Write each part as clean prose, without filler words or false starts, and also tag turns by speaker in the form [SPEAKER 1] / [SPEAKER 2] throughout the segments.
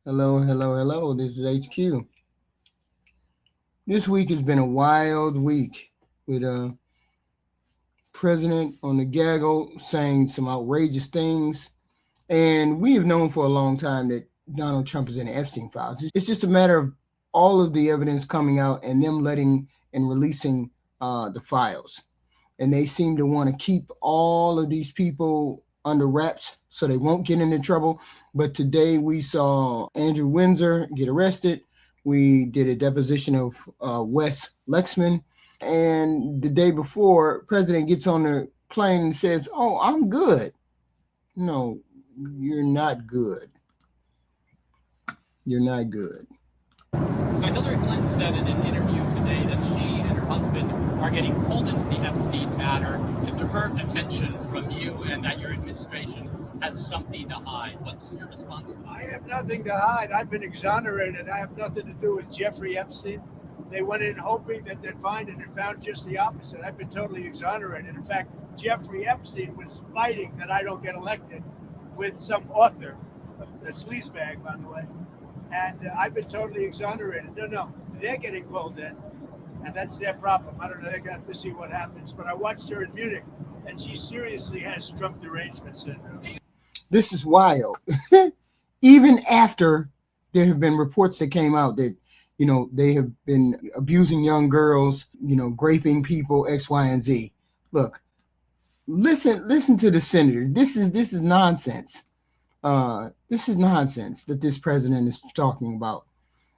[SPEAKER 1] Hello, hello, hello. This is HQ. This week has been a wild week with president on the gaggle saying some outrageous things. And we have known for a long time that Donald Trump is in the Epstein files. It's just a matter of all of the evidence coming out and them letting and releasing the files. And they seem to want to keep all of these people under wraps so they won't get into trouble. But today we saw Andrew Windsor get arrested. We did a deposition of Wes Lexman. And the day before, President gets on the plane and says, "Oh, I'm good." No, you're not good. You're not good.
[SPEAKER 2] So Hillary Clinton said in an interview today that she and her husband are getting pulled into the Epstein matter to divert attention from you and that your administration has something to hide. What's your response?
[SPEAKER 3] I have nothing to hide. I've been exonerated. I have nothing to do with Jeffrey Epstein. They went in hoping that they'd find it and found just the opposite. I've been totally exonerated. In fact, Jeffrey Epstein was fighting that I don't get elected with some author, a sleazebag, by the way. And I've been totally exonerated. No, they're getting pulled in, and that's their problem. I don't know. They're going to have to see what happens. But I watched her in Munich, and she seriously has Trump derangement syndrome.
[SPEAKER 1] This is wild. Even after there have been reports that came out that, they have been abusing young girls, graping people, X, Y, and Z. Look, listen to the senator. This is nonsense. This is nonsense that this president is talking about.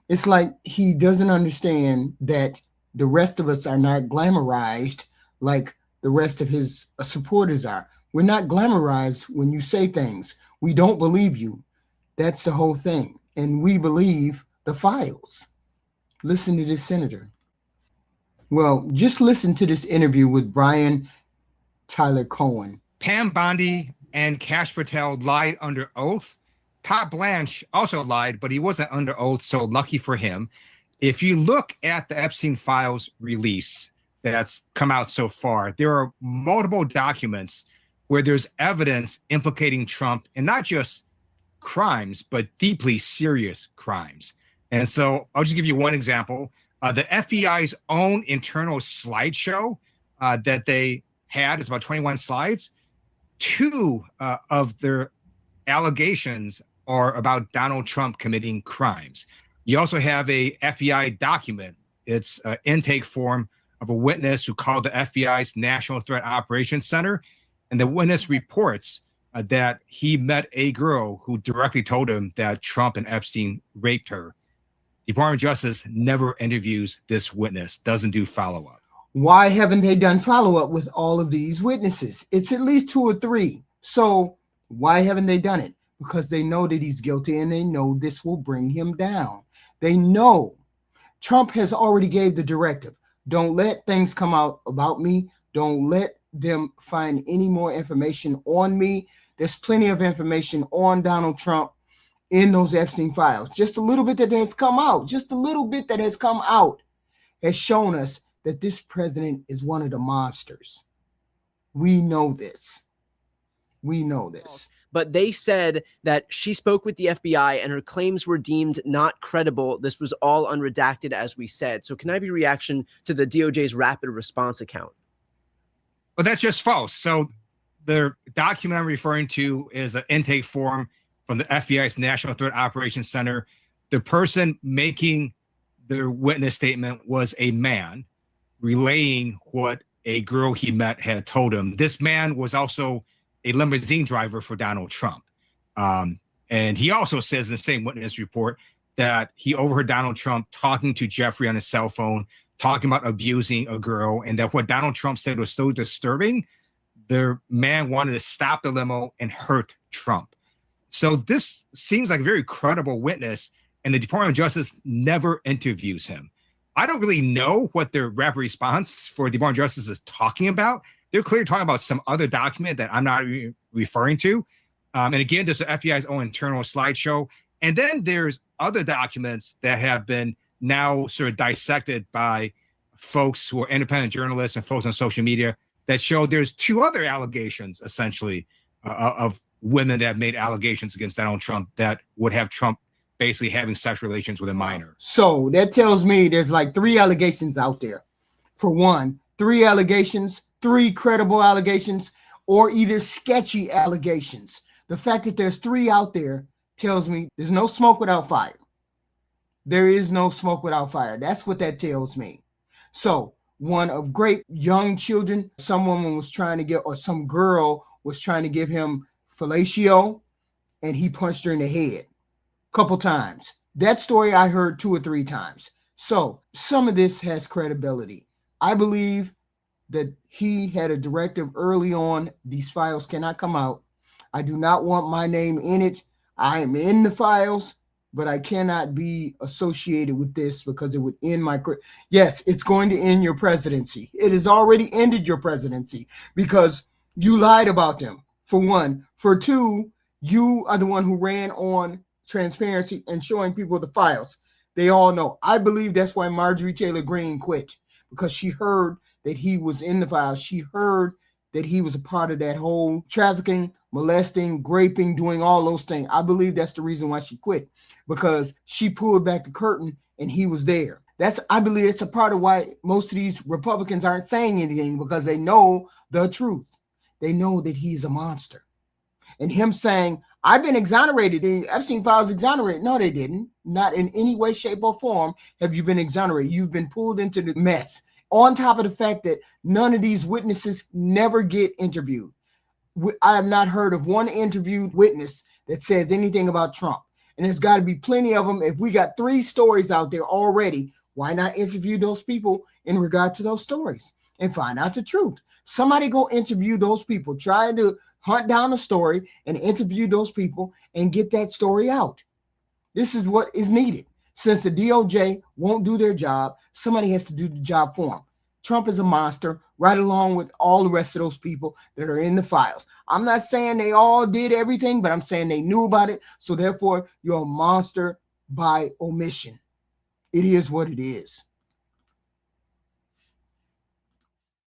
[SPEAKER 1] It's like he doesn't understand that the rest of us are not glamorized like the rest of his supporters are. We're not glamorized when you say things. We don't believe you. That's the whole thing. And we believe the files. Listen to this senator. Well, just listen to this interview with Brian Tyler Cohen.
[SPEAKER 4] Pam Bondi and Kash Patel lied under oath. Todd Blanche also lied, but he wasn't under oath, so lucky for him. If you look at the Epstein files release that's come out so far, there are multiple documents where there's evidence implicating Trump in not just crimes, but deeply serious crimes. And so I'll just give you one example. The FBI's own internal slideshow that they had is about 21 slides. Two of their allegations are about Donald Trump committing crimes. You also have a FBI document. It's an intake form of a witness who called the FBI's National Threat Operations Center. And the witness reports that he met a girl who directly told him that Trump and Epstein raped her. The Department of Justice never interviews this witness, doesn't do follow-up.
[SPEAKER 1] Why haven't they done follow-up with all of these witnesses? It's at least 2 or 3. So why haven't they done it? Because they know that he's guilty and they know this will bring him down. They know. Trump has already gave the directive. Don't let things come out about me. Don't let them find any more information on me. There's plenty of information on Donald Trump in those Epstein files. Just a little bit that has come out, has shown us that this president is one of the monsters. We know this.
[SPEAKER 5] But they said that she spoke with the FBI and her claims were deemed not credible. This was all unredacted, as we said. So can I have your reaction to the DOJ's rapid response account?
[SPEAKER 4] Well, that's just false. So the document I'm referring to is an intake form from the FBI's National Threat Operations Center. The person making the witness statement was a man relaying what a girl he met had told him. This man was also a limousine driver for Donald Trump. And he also says in the same witness report that he overheard Donald Trump talking to Jeffrey on his cell phone, talking about abusing a girl, and that what Donald Trump said was so disturbing, the man wanted to stop the limo and hurt Trump. So this seems like a very credible witness, and the Department of Justice never interviews him. I don't really know what their rapid response for the Department of Justice is talking about. They're clearly talking about some other document that I'm not referring to. And again, there's the FBI's own internal slideshow. And then there's other documents that have been now sort of dissected by folks who are independent journalists and folks on social media that show there's 2 other allegations, essentially, of women that have made allegations against Donald Trump that would have Trump basically having sexual relations with a minor.
[SPEAKER 1] So that tells me there's like 3 allegations out there. For one, 3 allegations, 3 credible allegations, or either sketchy allegations. The fact that there's 3 out there tells me there's no smoke without fire. There is no smoke without fire. That's what that tells me. So one of great young children, some woman was trying to get, or some girl was trying to give him fellatio, and he punched her in the head a couple times. That story I heard 2 or 3 times. So some of this has credibility. I believe that he had a directive early on. These files cannot come out. I do not want my name in it. I am in the files, but I cannot be associated with this because it would end my career. Yes, it's going to end your presidency. It has already ended your presidency because you lied about them, for one. For two, you are the one who ran on transparency and showing people the files. They all know. I believe that's why Marjorie Taylor Greene quit, because she heard that he was in the files. She heard that he was a part of that whole trafficking, molesting, raping, doing all those things. I believe that's the reason why she quit, because she pulled back the curtain and he was there. I believe it's a part of why most of these Republicans aren't saying anything, because they know the truth. They know that he's a monster. And him saying, I've been exonerated. The Epstein files exonerated. No, they didn't. Not in any way, shape, or form have you been exonerated. You've been pulled into the mess. On top of the fact that none of these witnesses never get interviewed. I have not heard of one interviewed witness that says anything about Trump. And there's got to be plenty of them. If we got 3 stories out there already, why not interview those people in regard to those stories and find out the truth? Somebody go interview those people. Try to hunt down a story and interview those people and get that story out. This is what is needed. Since the DOJ won't do their job, somebody has to do the job for them. Trump is a monster, right along with all the rest of those people that are in the files. I'm not saying they all did everything, but I'm saying they knew about it. So therefore, you're a monster by omission. It is what it is.